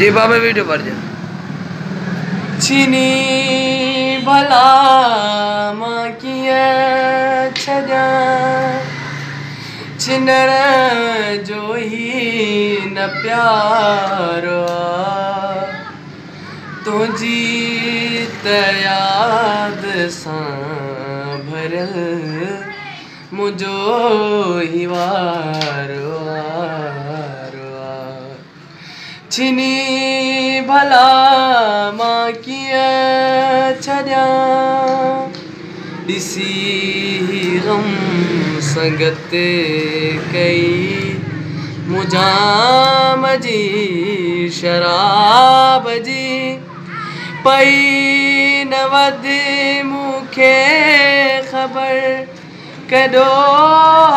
जी बाबे वीडियो पर जा छिनी भला मां कीअं छॾियां छिनण जो ही न प्यारो आहे तुंहिंजी त याद सां भरियल मुंहिंजो ही वारो आहे छिनी भला मां कीअं छॾियां ॾिसी गम संगत कई मुजाम जी शराब जी पई न वधि मूंखे ख़बर कॾो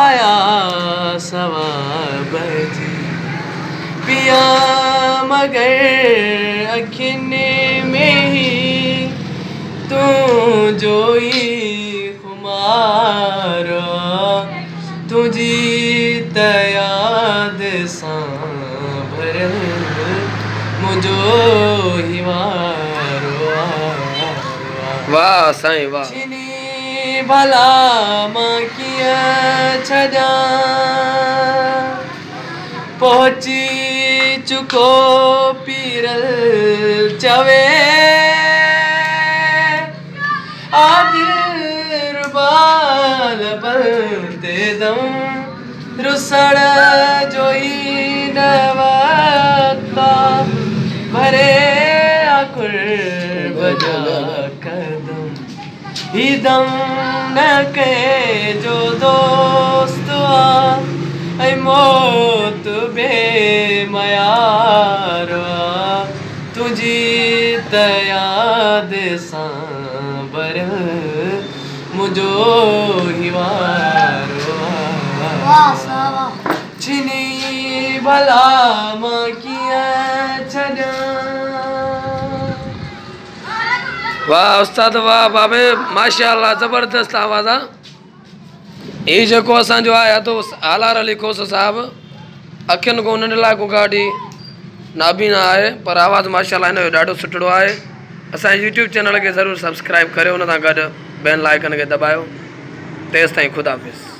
आया सवाब जी पिया मगर अखियुनि में ही तुंहिंजो ई खुमारो तुंहिंजी त याद सां भरियल मुंहिंजो ही वारो वाह साईं वाह छिनी भला मां कीअं छॾियां पहुची चुको पीरल चवे आदिर बाल बंदे दम रुसण जो ही न वक्ता भरे आकुर बजा कदम ही दम न के जो दोस्त ऐ मौत बेमयारो तुझी त याद सां भरियल मुंहिंजो ही वारो छिनी भला मां कीअं छॾियां वाह उस्ताद वाह बाबे माशाअल्लाह ज़बरदस्त आवाज़ आहे ये जेको असांजो आहे तो आलार अली खोस साहब अखियुनि को उन्हनि लाइ को गाॾी नाबीना आहे पर आवाज़ माशाअल्लाह हिन जो ॾाढो सुठो आहे असांजे यूट्यूब चैनल खे ज़रूरु सब्सक्राइब करियो उन सां गॾु बेल आइकन खे दॿायो तेसि ताईं ख़ुदा हाफ़िज़।